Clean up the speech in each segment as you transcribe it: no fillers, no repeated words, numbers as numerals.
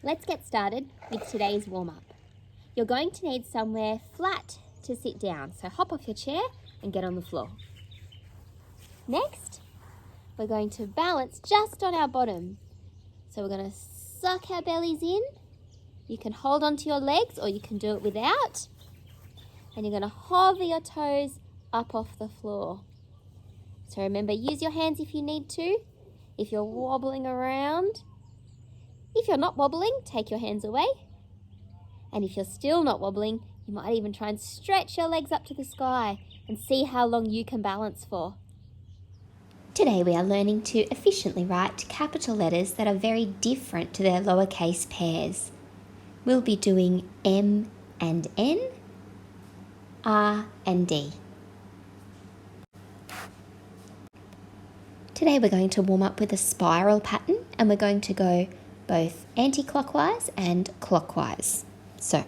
Let's get started with today's warm-up. You're going to need somewhere flat to sit down, so hop off your chair and get on the floor. Next, we're going to balance just on our bottom. So we're going to suck our bellies in. You can hold onto your legs or you can do it without. And you're going to hover your toes up off the floor. So remember, use your hands if you need to. If you're wobbling around. If you're not wobbling, take your hands away. And if you're still not wobbling, you might even try and stretch your legs up to the sky and see how long you can balance for. Today we are learning to efficiently write capital letters that are very different to their lowercase pairs. We'll be doing M and N, R and D. Today we're going to warm up with a spiral pattern and we're going to go both anti-clockwise and clockwise. So,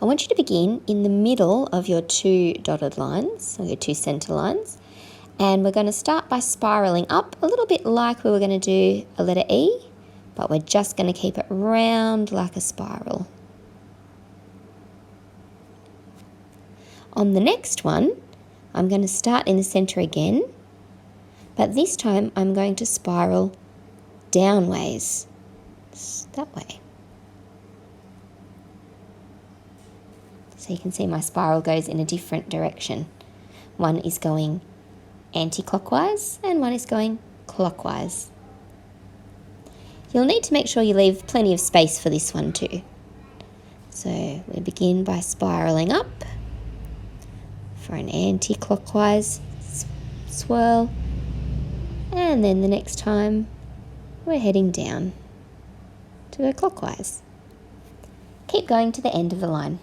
I want you to begin in the middle of your two dotted lines, or your two centre lines, and we're going to start by spiralling up a little bit like we were going to do a letter E, but we're just going to keep it round like a spiral. On the next one, I'm going to start in the centre again, but this time I'm going to spiral downways, that way. So you can see my spiral goes in a different direction. One is going anti-clockwise and one is going clockwise. You'll need to make sure you leave plenty of space for this one too. So we begin by spiraling up for an anti-clockwise swirl, and then the next time we're heading down to go clockwise. Keep going to the end of the line.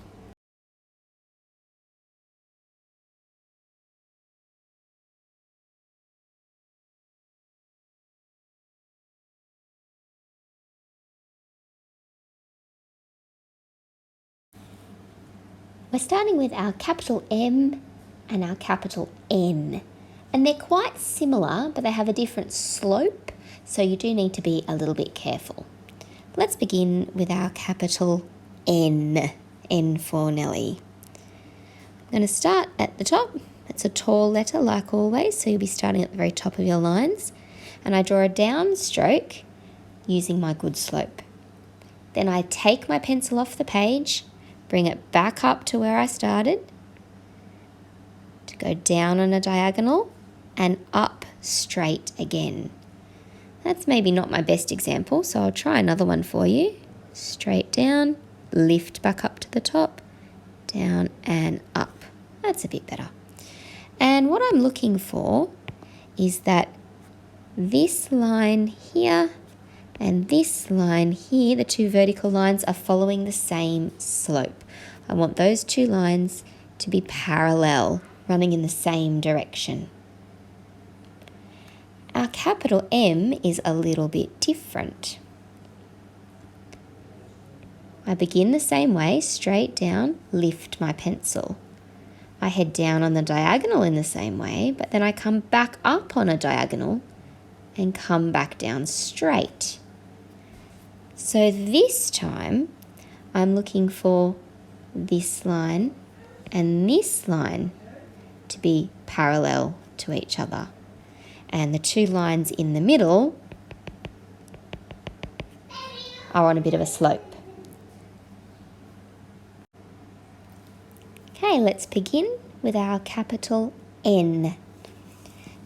We're starting with our capital M and our capital N. And they're quite similar, but they have a different slope, so you do need to be a little bit careful. Let's begin with our capital N, N for Nelly. I'm going to start at the top. It's a tall letter like always, so you'll be starting at the very top of your lines. And I draw a down stroke using my good slope. Then I take my pencil off the page, bring it back up to where I started, to go down on a diagonal and up straight again. That's maybe not my best example, so I'll try another one for you. Straight down, lift back up to the top, down and up. That's a bit better. And what I'm looking for is that this line here and this line here, the two vertical lines, are following the same slope. I want those two lines to be parallel, running in the same direction. Our capital M is a little bit different. I begin the same way, straight down, lift my pencil. I head down on the diagonal in the same way, but then I come back up on a diagonal and come back down straight. So this time, I'm looking for this line and this line to be parallel to each other. And the two lines in the middle are on a bit of a slope. Okay, let's begin with our capital N.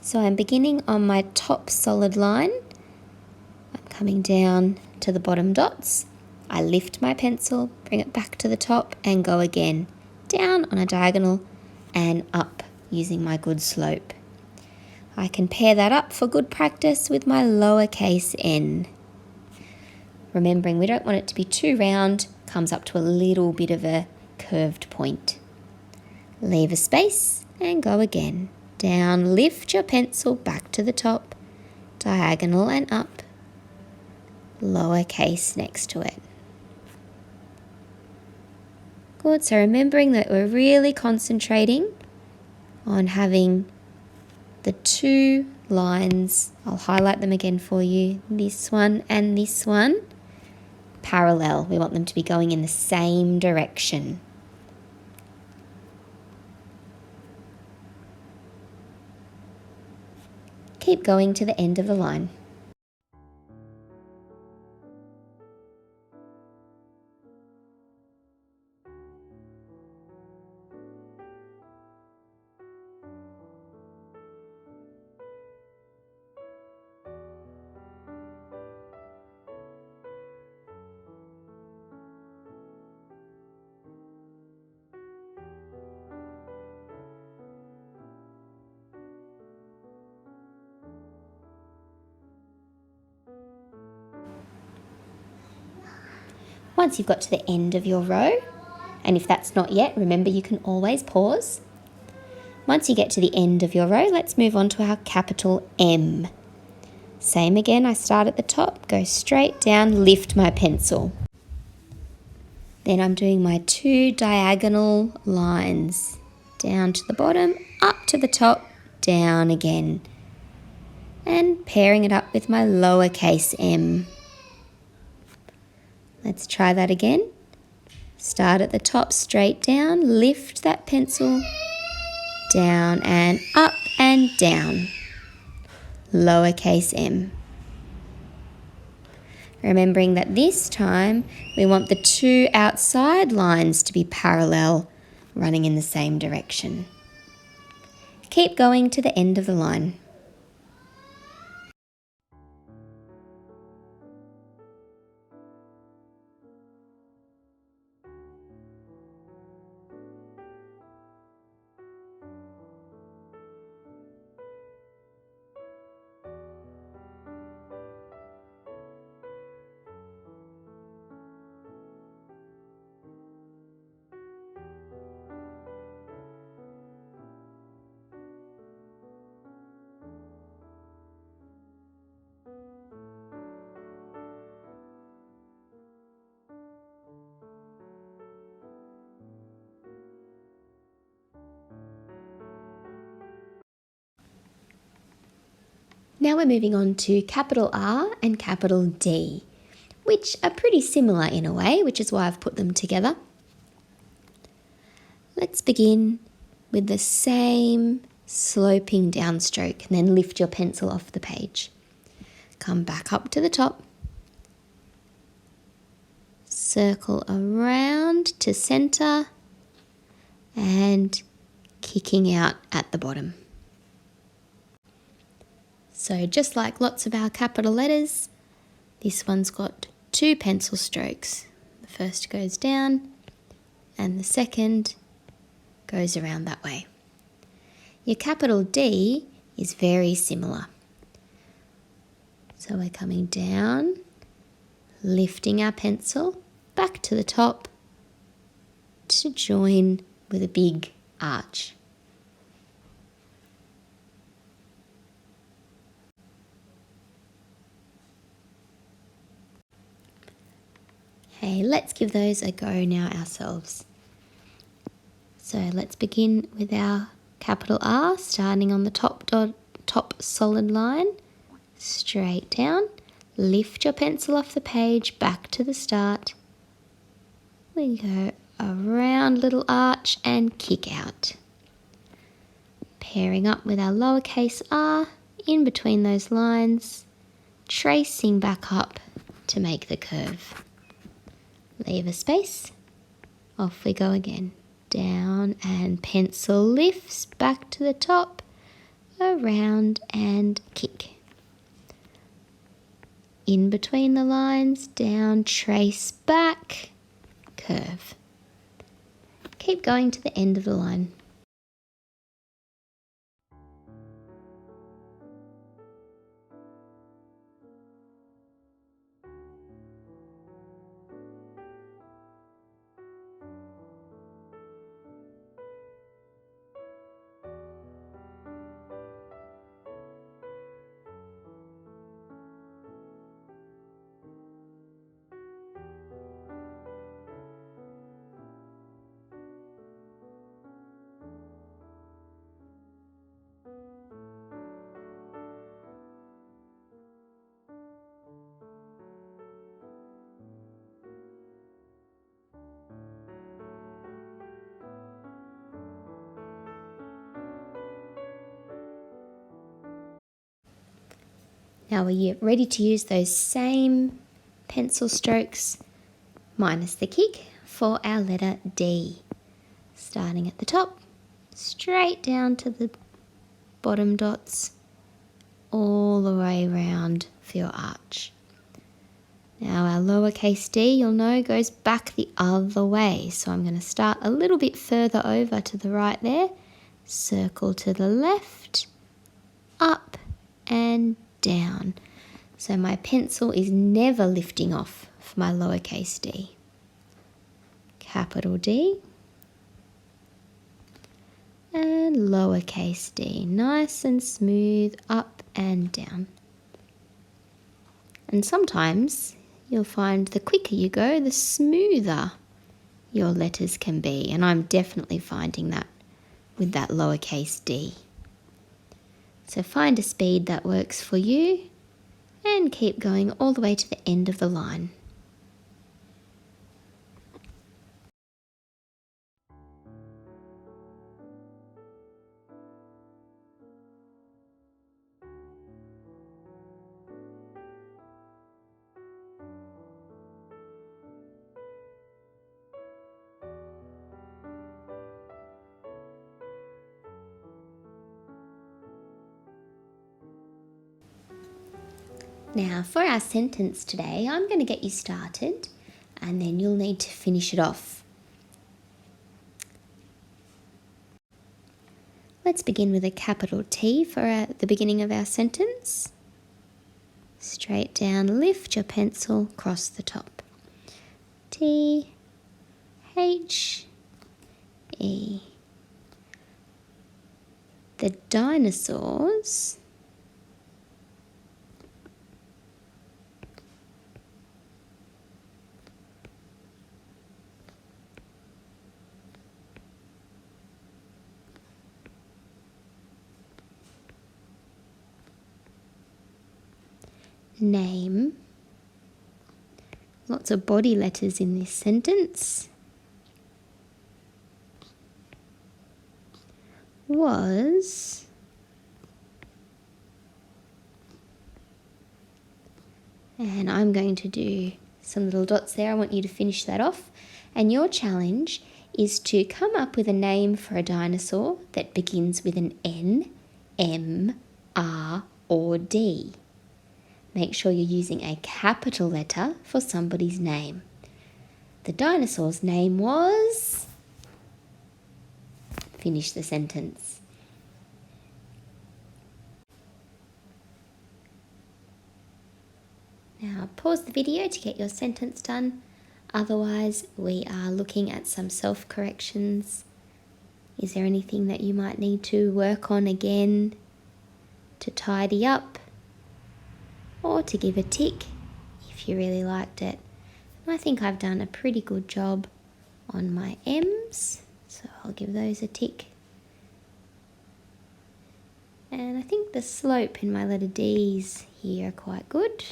So I'm beginning on my top solid line. I'm coming down to the bottom dots. I lift my pencil, bring it back to the top and go again. Down on a diagonal and up using my good slope. I can pair that up for good practice with my lowercase n. Remembering we don't want it to be too round, comes up to a little bit of a curved point. Leave a space and go again. Down, lift your pencil back to the top, diagonal and up, lowercase next to it. Good, so remembering that we're really concentrating on having the two lines, I'll highlight them again for you, this one and this one, parallel. We want them to be going in the same direction. Keep going to the end of the line. Once you've got to the end of your row, and if that's not yet, remember you can always pause. Once you get to the end of your row, let's move on to our capital M. Same again, I start at the top, go straight down, lift my pencil. Then I'm doing my 2 diagonal lines. Down to the bottom, up to the top, down again. And pairing it up with my lowercase m. Let's try that again. Start at the top, straight down, lift that pencil, down and up and down. Lowercase m. Remembering that this time we want the 2 outside lines to be parallel, running in the same direction. Keep going to the end of the line. Now we're moving on to capital R and capital D, which are pretty similar in a way, which is why I've put them together. Let's begin with the same sloping downstroke and then lift your pencil off the page. Come back up to the top, circle around to center and kicking out at the bottom. So just like lots of our capital letters, this one's got 2 pencil strokes. The first goes down and the second goes around that way. Your capital D is very similar. So we're coming down, lifting our pencil back to the top to join with a big arch. Okay, let's give those a go now ourselves. So let's begin with our capital R, starting on the top solid line, straight down, lift your pencil off the page, back to the start. We go around little arch and kick out. Pairing up with our lowercase r, in between those lines, tracing back up to make the curve. Leave a space, off we go again. Down and pencil lifts back to the top, around and kick. In between the lines, down, trace back, curve. Keep going to the end of the line. Now we're ready to use those same pencil strokes minus the kick for our letter D. Starting at the top, straight down to the bottom dots, all the way around for your arch. Now our lowercase d, you'll know, goes back the other way. So I'm going to start a little bit further over to the right there, circle to the left, up and down. So my pencil is never lifting off for my lowercase d. Capital D and lowercase d, nice and smooth up and down. And sometimes you'll find the quicker you go, the smoother your letters can be, and I'm definitely finding that with that lowercase d. So find a speed that works for you and keep going all the way to the end of the line. Now for our sentence today, I'm going to get you started and then you'll need to finish it off. Let's begin with a capital T for the beginning of our sentence. Straight down, lift your pencil, across the top. T, H, E. The dinosaurs name, lots of body letters in this sentence, was and I'm going to do some little dots there. I want you to finish that off, and your challenge is to come up with a name for a dinosaur that begins with an N, M, R or D. Make sure you're using a capital letter for somebody's name. The dinosaur's name was... Finish the sentence. Now pause the video to get your sentence done. Otherwise, we are looking at some self-corrections. Is there anything that you might need to work on again to tidy up? Or to give a tick if you really liked it. I think I've done a pretty good job on my M's, so I'll give those a tick. And I think the slope in my letter D's here are quite good.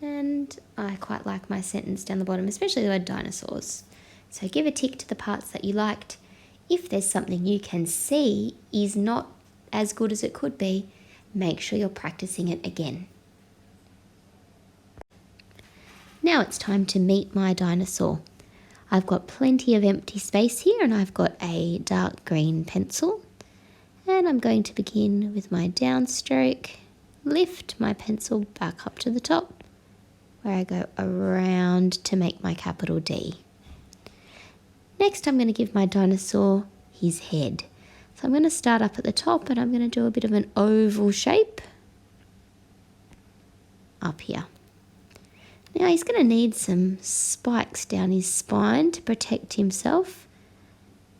And I quite like my sentence down the bottom, especially the word dinosaurs. So give a tick to the parts that you liked. If there's something you can see is not as good as it could be, make sure you're practicing it again. Now it's time to meet my dinosaur. I've got plenty of empty space here and I've got a dark green pencil, and I'm going to begin with my downstroke, lift my pencil back up to the top where I go around to make my capital D. Next I'm going to give my dinosaur his head. So I'm going to start up at the top and I'm going to do a bit of an oval shape up here. Now he's going to need some spikes down his spine to protect himself,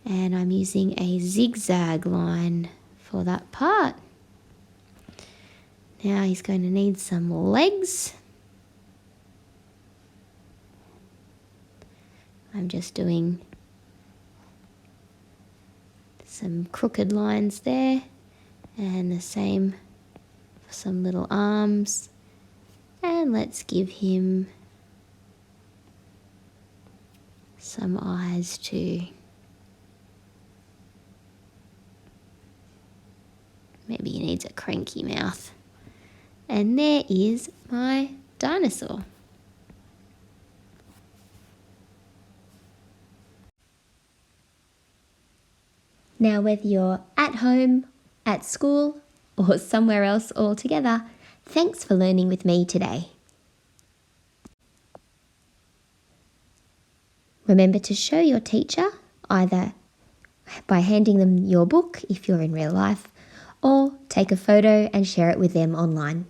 and I'm using a zigzag line for that part. Now he's going to need some legs. I'm just doing some crooked lines there, and the same for some little arms. And let's give him some eyes too. Maybe he needs a cranky mouth. And there is my dinosaur. Now, whether you're at home, at school, or somewhere else altogether, thanks for learning with me today. Remember to show your teacher either by handing them your book if you're in real life, or take a photo and share it with them online.